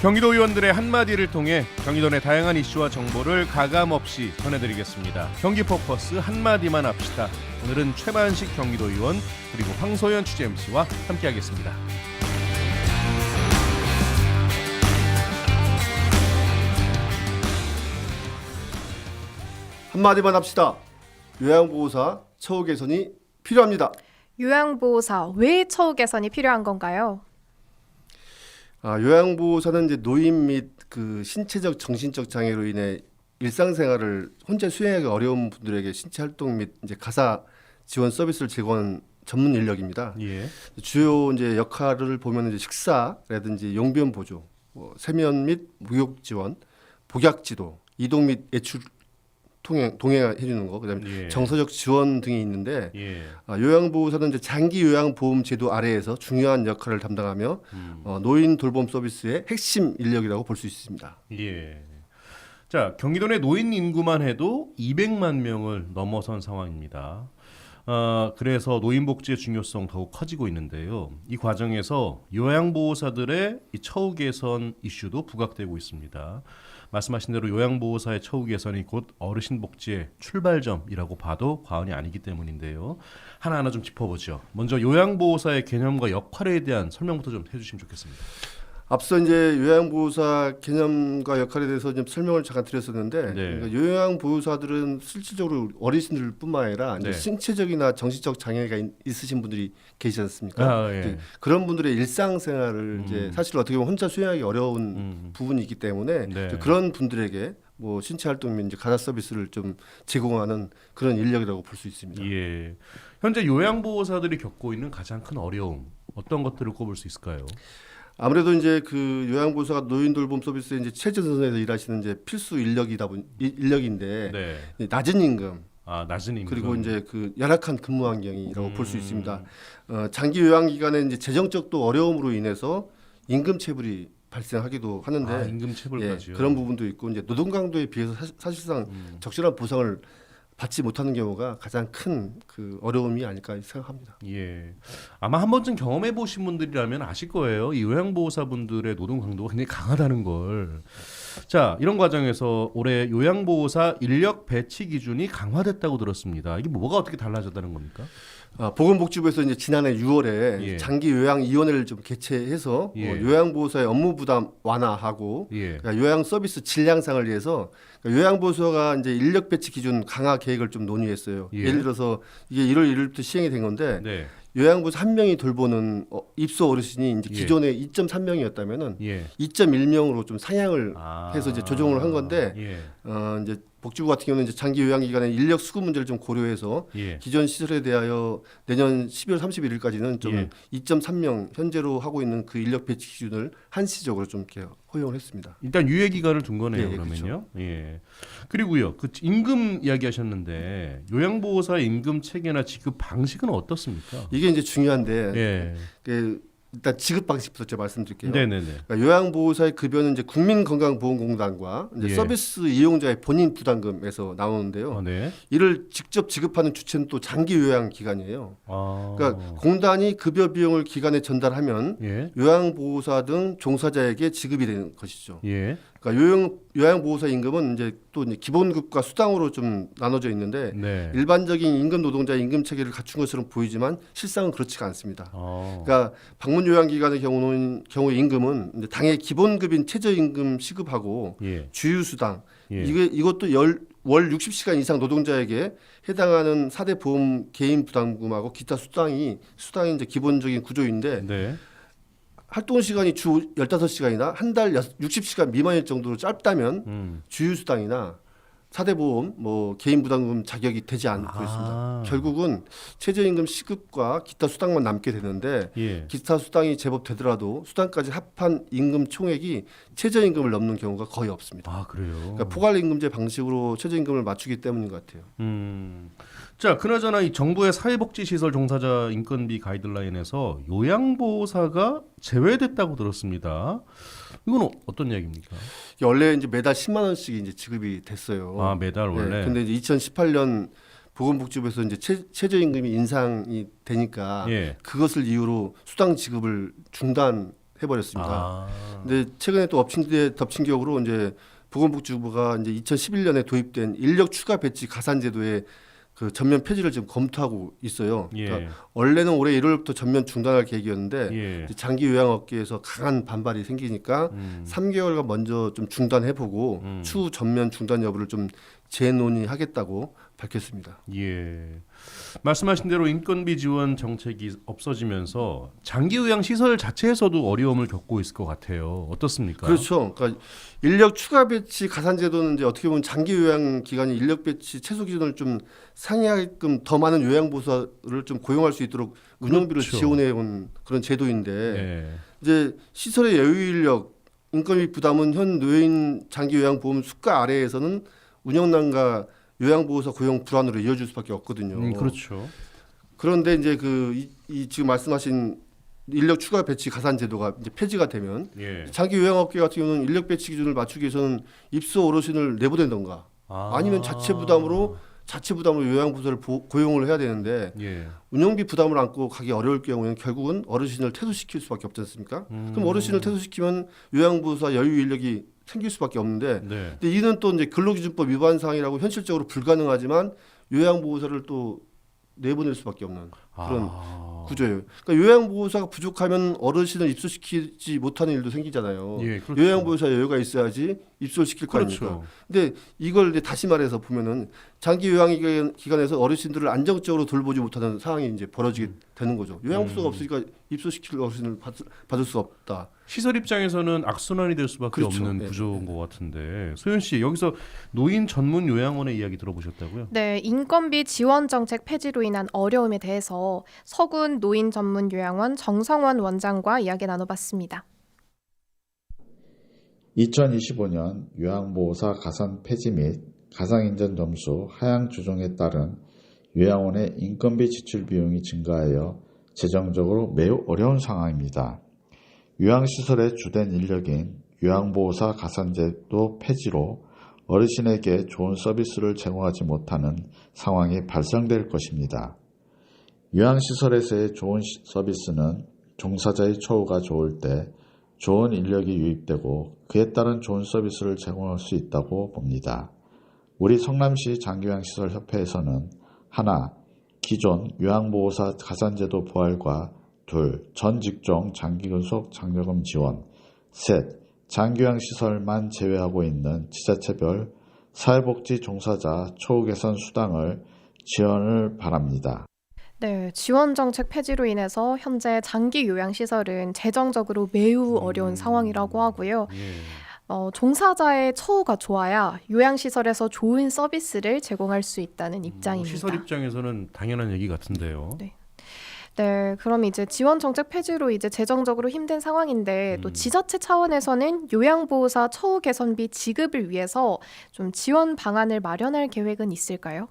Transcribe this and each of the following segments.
경기도 의원들의 한마디를 통해 경기도 내 다양한 이슈와 정보를 가감없이 전해드리겠습니다. 경기 포커스 한마디만 합시다. 오늘은 최만식 경기도 의원 그리고 황소연 취재 MC와 함께하겠습니다. 한마디만 합시다. 요양보호사 처우 개선이 필요합니다. 요양보호사 왜 처우 개선이 필요한 건가요? 요양보호사는 이제 노인 및 그 신체적 정신적 장애로 인해 일상생활을 혼자 수행하기 어려운 분들에게 신체 활동 및 이제 가사 지원 서비스를 제공하는 전문 인력입니다. 예. 주요 이제 역할을 보면 이제 식사라든지 용변 보조, 세면 및 목욕 지원, 복약 지도, 이동 및 외출 동행해 주는 거, 그다음에 예. 정서적 지원 등이 있는데 예. 요양보호사는 이제 장기 요양보험 제도 아래에서 중요한 역할을 담당하며 노인 돌봄 서비스의 핵심 인력이라고 볼 수 있습니다. 예. 자, 경기도 내 노인 인구만 해도 200만 명을 넘어선 상황입니다. 그래서 노인복지의 중요성 더욱 커지고 있는데요. 이 과정에서 요양보호사들의 이 처우 개선 이슈도 부각되고 있습니다. 말씀하신 대로 요양보호사의 처우 개선이 곧 어르신 복지의 출발점이라고 봐도 과언이 아니기 때문인데요. 하나하나 좀 짚어보죠. 먼저 요양보호사의 개념과 역할에 대한 설명부터 좀 해주시면 좋겠습니다. 앞서 이제 요양보호사 개념과 역할에 대해서 좀 설명을 잠깐 드렸었는데, 네. 그러니까 요양보호사들은 실질적으로 어르신들뿐만 아니라 이제 네. 신체적이나 정신적 장애가 있으신 분들이 계시지 않습니까? 예. 이제 그런 분들의 일상생활을 이제 사실 어떻게 보면 혼자 수행하기 어려운 부분이 있기 때문에 네. 이제 그런 분들에게 뭐 신체 활동 및 이제 가사 서비스를 좀 제공하는 그런 인력이라고 볼 수 있습니다. 예. 현재 요양보호사들이 겪고 있는 가장 큰 어려움 어떤 것들을 꼽을 수 있을까요? 아무래도 이제 그 요양보호사가 노인 돌봄 서비스에 이제 최전선에서 일하시는 이제 필수 인력인데 네. 낮은 임금 낮은 임금 그리고 이제 그 열악한 근무 환경이라고 볼 수 있습니다. 장기 요양 기간에 이제 재정적 또 어려움으로 인해서 임금 체불이 발생하기도 하는데 임금 체불까지요. 그런 부분도 있고 이제 노동 강도에 비해서 사실상 적절한 보상을 받지 못하는 경우가 가장 큰 그 어려움이 아닐까 생각합니다. 예. 아마 한 번쯤 경험해 보신 분들이라면 아실 거예요. 이 요양보호사분들의 노동 강도가 굉장히 강하다는 걸. 자, 이런 과정에서 올해 요양보호사 인력 배치 기준이 강화됐다고 들었습니다. 이게 뭐가 어떻게 달라졌다는 겁니까? 보건복지부에서 이제 지난해 6월에 예. 장기 요양위원회를 좀 개최해서 예. 요양보호사의 업무 부담 완화하고 예. 그러니까 요양 서비스 질 향상을 위해서 그러니까 요양보호사가 이제 인력 배치 기준 강화 계획을 좀 논의했어요. 예. 예를 들어서 이게 1월 1일부터 시행이 된 건데 네. 요양보호사 한 명이 돌보는 입소 어르신이 이제 예. 기존에 2.3명이었다면은 예. 2.1명으로 좀 상향을 해서 이제 조정을 한 건데 예. 이제 복지부 같은 경우는 이제 장기 요양 기간에 인력 수급 문제를 좀 고려해서 예. 기존 시설에 대하여 내년 12월 31일까지는 좀 예. 2.3명 현재로 하고 있는 그 인력 배치 기준을 한시적으로 좀 이렇게 허용을 했습니다. 일단 유예 기간을 둔 거네요. 예, 그러면요. 예. 그리고요. 그 임금 이야기하셨는데 요양보호사 임금 체계나 지급 방식은 어떻습니까? 이게 이제 중요한데 예. 일단 지급 방식부터 제가 말씀드릴게요. 네네네. 그러니까 요양보호사의 급여는 이제 국민건강보험공단과 이제 예. 서비스 이용자의 본인 부담금에서 나오는데요. 네. 이를 직접 지급하는 주체는 또 장기 요양 기관이에요. 아. 그러니까 공단이 급여 비용을 기관에 전달하면 예. 요양보호사 등 종사자에게 지급이 되는 것이죠. 예. 그러니까 요양보호사 임금은 이제 또 이제 기본급과 수당으로 좀 나눠져 있는데 네. 일반적인 임금 노동자의 임금 체계를 갖춘 것처럼 보이지만 실상은 그렇지가 않습니다. 그러니까 방문 요양기관의 경우의 임금은 이제 당의 기본급인 최저임금 시급하고 예. 주휴수당 예. 이것도 월 60시간 이상 노동자에게 해당하는 4대 보험 개인 부담금하고 기타 수당이 이제 기본적인 구조인데 네. 활동 시간이 주 15시간이나 한 달 60시간 미만일 정도로 짧다면 주휴수당이나 4대 보험 개인 부담금 자격이 되지 않고 있습니다. 결국은 최저임금 시급과 기타 수당만 남게 되는데 예. 기타 수당이 제법 되더라도 수당까지 합한 임금 총액이 최저임금을 넘는 경우가 거의 없습니다. 그래요. 그러니까 포괄임금제 방식으로 최저임금을 맞추기 때문인 것 같아요. 자, 그나저나 이 정부의 사회복지시설 종사자 인건비 가이드라인에서 요양보호사가 제외됐다고 들었습니다. 이건 어떤 이야기입니까? 원래 이제 매달 10만 원씩 이제 지급이 됐어요. 매달 원래. 네, 근데 이제 2018년 보건복지부에서 이제 최저임금이 인상이 되니까 예. 그것을 이유로 수당 지급을 중단해 해버렸습니다. 아. 근데 최근에 또 덮친 격으로 이제 보건복지부가 이제 2011년에 도입된 인력 추가 배치 가산 제도의 그 전면 폐지를 지금 검토하고 있어요. 예. 그러니까 원래는 올해 1월부터 전면 중단할 계획이었는데 예. 이제 장기 요양업계에서 강한 반발이 생기니까 3개월간 먼저 좀 중단해보고 추후 전면 중단 여부를 좀 재논의하겠다고 밝혔습니다. 예. 말씀하신 대로 인건비 지원 정책이 없어지면서 장기 요양 시설 자체에서도 어려움을 겪고 있을 것 같아요. 어떻습니까? 그렇죠. 그러니까 인력 추가 배치 가산 제도는 이제 어떻게 보면 장기 요양 기관이 인력 배치 최소 기준을 좀 상회하게끔 더 많은 요양보호사를 좀 고용할 수 있도록 운영비를 그렇죠. 지원해 온 그런 제도인데 예. 이제 시설의 여유 인력 인건비 부담은 현 노인 장기 요양 보험 수가 아래에서는 운영난과 요양보호사 고용 불안으로 이어질 수밖에 없거든요. 그렇죠. 그런데 이제 이 지금 말씀하신 인력 추가 배치 가산 제도가 이제 폐지가 되면 예. 장기 요양업계 같은 경우는 인력 배치 기준을 맞추기 위해서는 입소 어르신을 내보낸던가 아니면 자체 부담으로 요양보호사를 고용을 해야 되는데 예. 운영비 부담을 안고 가기 어려울 경우에는 결국은 어르신을 퇴소시킬 수밖에 없지 않습니까? 그럼 어르신을 퇴소시키면 요양보호사 여유 인력이 생길 수밖에 없는데 네. 근데 이는 또 이제 근로기준법 위반 사항이라고 현실적으로 불가능하지만 요양보호사를 또 내보낼 수밖에 없는 그런 구조예요. 그러니까 요양보호사가 부족하면 어르신을 입소시키지 못하는 일도 생기잖아요. 예, 그렇죠. 요양보호사 여유가 있어야지 입소시킬 거 아닙니까? 그렇죠. 근데 이걸 이제 다시 말해서 보면은 장기 요양기관에서 어르신들을 안정적으로 돌보지 못하는 상황이 이제 벌어지게 되는 거죠. 요양보호사가 없으니까 입소시킬 어르신을 받을 수 없다. 시설 입장에서는 악순환이 될 수밖에 그렇죠. 없는 네. 구조인 것 같은데 소연 씨 여기서 노인 전문 요양원의 이야기 들어보셨다고요? 네, 인건비 지원 정책 폐지로 인한 어려움에 대해서 서군 노인 전문 요양원 정성원 원장과 이야기 나눠봤습니다. 2025년 요양보호사 가산 폐지 및 가상인전 점수 하향 조정에 따른 요양원의 인건비 지출 비용이 증가하여 재정적으로 매우 어려운 상황입니다. 요양시설의 주된 인력인 요양보호사 가산제도 폐지로 어르신에게 좋은 서비스를 제공하지 못하는 상황이 발생될 것입니다. 요양시설에서의 좋은 서비스는 종사자의 처우가 좋을 때 좋은 인력이 유입되고 그에 따른 좋은 서비스를 제공할 수 있다고 봅니다. 우리 성남시 장기요양시설협회에서는 하나, 기존 요양보호사 가산제도 부활과 둘, 전 직종 장기근속 장려금 지원, 셋, 장기요양시설만 제외하고 있는 지자체별 사회복지 종사자 처우 개선 수당을 지원을 바랍니다. 네, 지원 정책 폐지로 인해서 현재 장기 요양 시설은 재정적으로 매우 어려운 상황이라고 하고요. 예. 종사자의 처우가 좋아야 요양 시설에서 좋은 서비스를 제공할 수 있다는 입장입니다. 시설 입장에서는 당연한 얘기 같은데요. 네. 네, 그럼 이제 지원 정책 폐지로 이제 재정적으로 힘든 상황인데 또 지자체 차원에서는 요양보호사 처우 개선비 지급을 위해서 좀 지원 방안을 마련할 계획은 있을까요?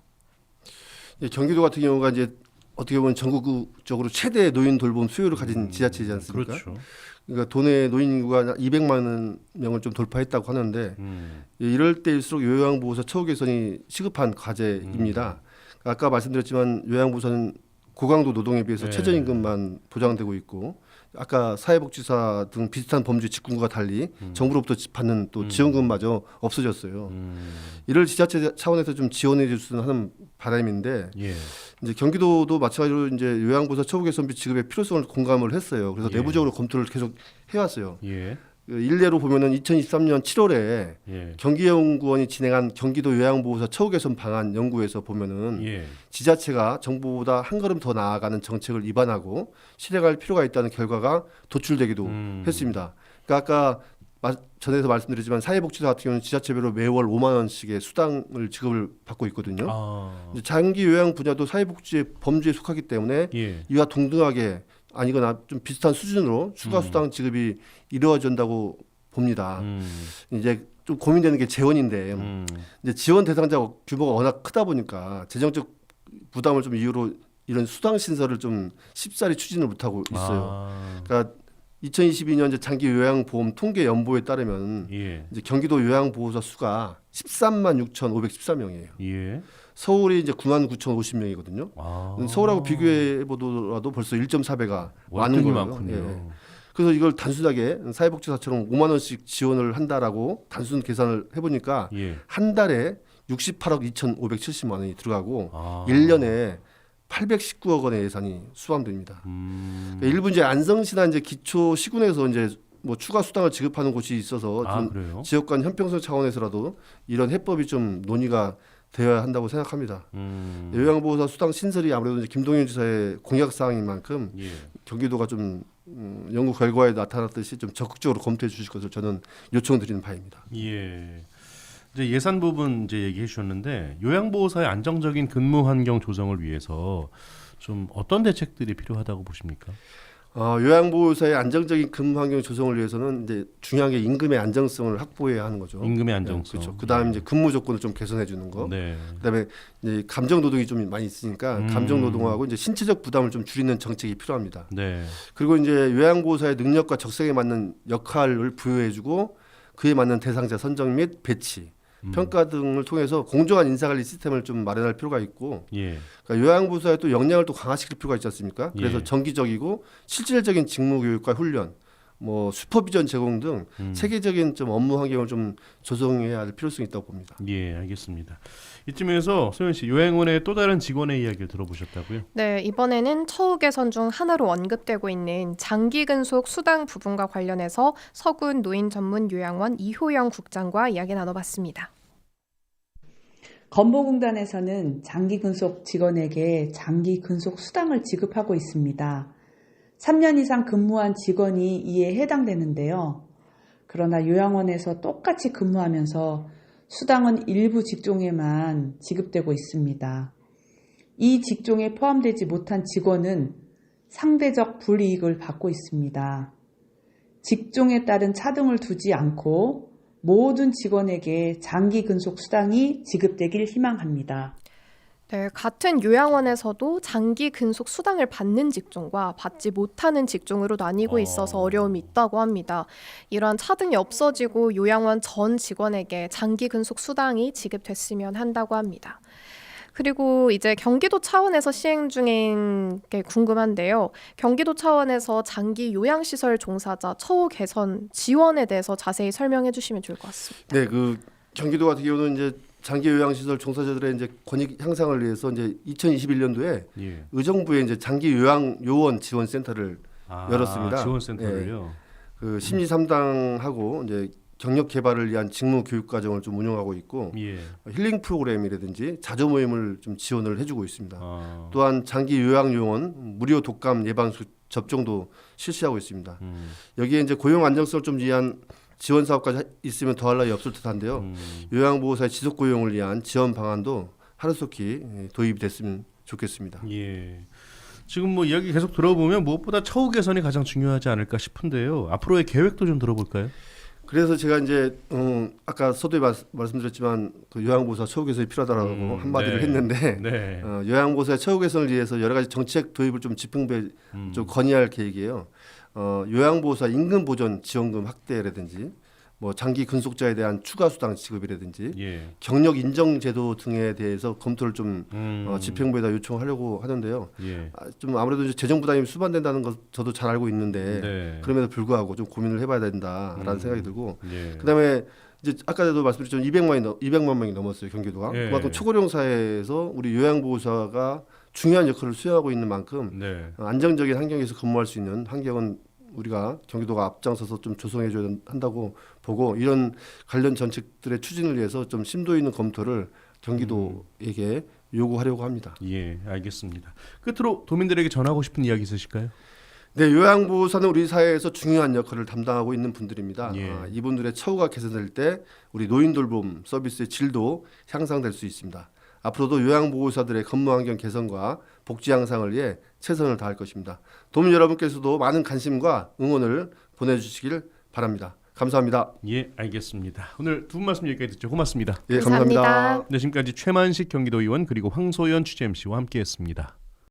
경기도 같은 경우가 이제 어떻게 보면 전국적으로 최대 노인 돌봄 수요를 가진 지자체이지 않습니까? 그렇죠. 그러니까 도내 노인 인구가 200만 명을 좀 돌파했다고 하는데 이럴 때일수록 요양보호사 처우 개선이 시급한 과제입니다. 아까 말씀드렸지만 요양보호사는 고강도 노동에 비해서 네. 최저임금만 보장되고 있고 아까 사회복지사 등 비슷한 범죄 직군과 달리 정부로부터 받는 또 지원금마저 없어졌어요. 이를 지자체 차원에서 좀 지원해 줬으면 하는 바람인데 예. 이제 경기도도 마찬가지로 이제 요양보호사 처우 개선비 지급의 필요성을 공감을 했어요. 그래서 예. 내부적으로 검토를 계속 해왔어요. 예. 그 일례로 보면은 2023년 7월에 예. 경기연구원이 진행한 경기도 요양보호사 처우 개선 방안 연구에서 보면은 예. 지자체가 정부보다 한 걸음 더 나아가는 정책을 입안하고 실행할 필요가 있다는 결과가 도출되기도 했습니다. 그러니까 아까 전에서 말씀드렸지만 사회복지사 같은 경우는 지자체별로 매월 5만 원씩의 수당을 지급을 받고 있거든요. 이제 장기 요양 분야도 사회복지의 범주에 속하기 때문에 예. 이와 동등하게 아니거나 좀 비슷한 수준으로 추가 수당 지급이 이루어진다고 봅니다. 이제 좀 고민되는 게 재원인데 이제 지원 대상자 규모가 워낙 크다 보니까 재정적 부담을 좀 이유로 이런 수당 신설을 좀 쉽사리 추진을 못하고 있어요. 그러니까 2022년 이제 장기 요양보험 통계 연보에 따르면 예. 이제 경기도 요양보호사 수가 13만 6,514명이에요. 예. 서울이 이제 9만 9,050명이거든요. 서울하고 비교해 보더라도 벌써 1.4배가 많은 월등히 거예요. 많군요. 예. 그래서 이걸 단순하게 사회복지사처럼 5만 원씩 지원을 한다라고 단순 계산을 해보니까 예. 한 달에 68억 2,570만 원이 들어가고 아. 1년에 819억 원의 예산이 수반됩니다. 그러니까 일부 이제 안성시나 이제 기초 시군에서 이제 뭐 추가 수당을 지급하는 곳이 있어서 좀 그래요? 지역 간 형평성 차원에서라도 이런 해법이 좀 논의가 되어야 한다고 생각합니다. 요양보호사 수당 신설이 아무래도 이제 김동연 지사의 공약 사항인 만큼 예. 경기도가 좀 연구 결과에 나타났듯이 좀 적극적으로 검토해 주실 것을 저는 요청드리는 바입니다. 예. 이제 예산 부분 이제 얘기해 주셨는데 요양보호사의 안정적인 근무 환경 조성을 위해서 좀 어떤 대책들이 필요하다고 보십니까? 요양보호사의 안정적인 근무 환경 조성을 위해서는 이제 중요한 게 임금의 안정성을 확보해야 하는 거죠. 임금의 안정성. 네, 그렇죠. 그다음에 이제 근무 조건을 좀 개선해 주는 거. 네. 그다음에 이제 감정 노동이 좀 많이 있으니까 감정 노동하고 이제 신체적 부담을 좀 줄이는 정책이 필요합니다. 네. 그리고 이제 요양보호사의 능력과 적성에 맞는 역할을 부여해주고 그에 맞는 대상자 선정 및 배치, 평가 등을 통해서 공정한 인사관리 시스템을 좀 마련할 필요가 있고, 예. 그러니까 요양보호사의 또 역량을 또 강화시킬 필요가 있지 않습니까? 그래서 예. 정기적이고 실질적인 직무 교육과 훈련, 뭐 슈퍼비전 제공 등 세계적인 좀 업무 환경을 좀 조성해야 할 필요성이 있다고 봅니다. 예, 알겠습니다. 이쯤에서 소연 씨 요양원의 또 다른 직원의 이야기를 들어보셨다고요? 네, 이번에는 처우 개선 중 하나로 언급되고 있는 장기 근속 수당 부분과 관련해서 서군 노인 전문 요양원 이효영 국장과 이야기 나눠봤습니다. 건보공단에서는 장기 근속 직원에게 장기 근속 수당을 지급하고 있습니다. 3년 이상 근무한 직원이 이에 해당되는데요. 그러나 요양원에서 똑같이 근무하면서 수당은 일부 직종에만 지급되고 있습니다. 이 직종에 포함되지 못한 직원은 상대적 불이익을 받고 있습니다. 직종에 따른 차등을 두지 않고 모든 직원에게 장기 근속 수당이 지급되길 희망합니다. 네, 같은 요양원에서도 장기 근속 수당을 받는 직종과 받지 못하는 직종으로 나뉘고 있어서 어려움이 있다고 합니다. 이러한 차등이 없어지고 요양원 전 직원에게 장기 근속 수당이 지급됐으면 한다고 합니다. 그리고 이제 경기도 차원에서 시행 중인 게 궁금한데요. 경기도 차원에서 장기 요양시설 종사자 처우 개선 지원에 대해서 자세히 설명해 주시면 좋을 것 같습니다. 네, 그 경기도 같은 경우는 이제 장기 요양시설 종사자들의 이제 권익 향상을 위해서 이제 2021년도에 예. 의정부에 이제 장기 요양 요원 지원 센터를 열었습니다. 지원센터를요. 그 심리 상담하고 이제 경력 개발을 위한 직무 교육 과정을 좀 운영하고 있고 예. 힐링 프로그램이라든지 자조 모임을 좀 지원을 해주고 있습니다. 아. 또한 장기 요양 요원 무료 독감 예방 접종도 실시하고 있습니다. 여기에 이제 고용 안정성을 좀 위한 지원 사업까지 있으면 더할 나위 없을 듯한데요. 요양보호사의 지속 고용을 위한 지원 방안도 하루속히 도입이 됐으면 좋겠습니다. 예. 지금 뭐 이야기 계속 들어보면 무엇보다 처우 개선이 가장 중요하지 않을까 싶은데요. 앞으로의 계획도 좀 들어볼까요? 그래서 제가 이제 아까 서두에 말씀드렸지만 그 요양보호사 처우 개선이 필요하다라고 한마디를 네. 했는데 네. 요양보호사의 처우 개선을 위해서 여러 가지 정책 도입을 좀 집행부에 좀 건의할 계획이에요. 요양보호사 임금 보전 지원금 확대라든지 뭐 장기 근속자에 대한 추가 수당 지급이라든지 예. 경력 인정 제도 등에 대해서 검토를 좀 집행부에다 요청하려고 하는데요. 예. 좀 아무래도 이제 재정 부담이 수반된다는 것 저도 잘 알고 있는데 네. 그럼에도 불구하고 좀 고민을 해봐야 된다라는 생각이 들고 예. 그다음에 이제 아까도 말씀드렸지만 200만 명이 넘었어요 경기도가. 예. 그만큼 초고령 사회에서 우리 요양보호사가 중요한 역할을 수행하고 있는 만큼 네. 안정적인 환경에서 근무할 수 있는 환경은 우리가 경기도가 앞장서서 좀 조성해줘야 한다고 보고 이런 관련 정책들의 추진을 위해서 좀 심도 있는 검토를 경기도에게 요구하려고 합니다. 예, 알겠습니다. 끝으로 도민들에게 전하고 싶은 이야기 있으실까요? 네, 요양보호사는 우리 사회에서 중요한 역할을 담당하고 있는 분들입니다. 예. 이분들의 처우가 개선될 때 우리 노인 돌봄 서비스의 질도 향상될 수 있습니다. 앞으로도 요양보호사들의 근무 환경 개선과 복지 향상을 위해 최선을 다할 것입니다. 도민 여러분께서도 많은 관심과 응원을 보내주시길 바랍니다. 감사합니다. 예, 알겠습니다. 오늘 두 분 말씀 여기까지 듣죠. 고맙습니다. 예, 감사합니다. 감사합니다. 네, 지금까지 최만식 경기도의원 그리고 황소연 취재 MC와 함께했습니다.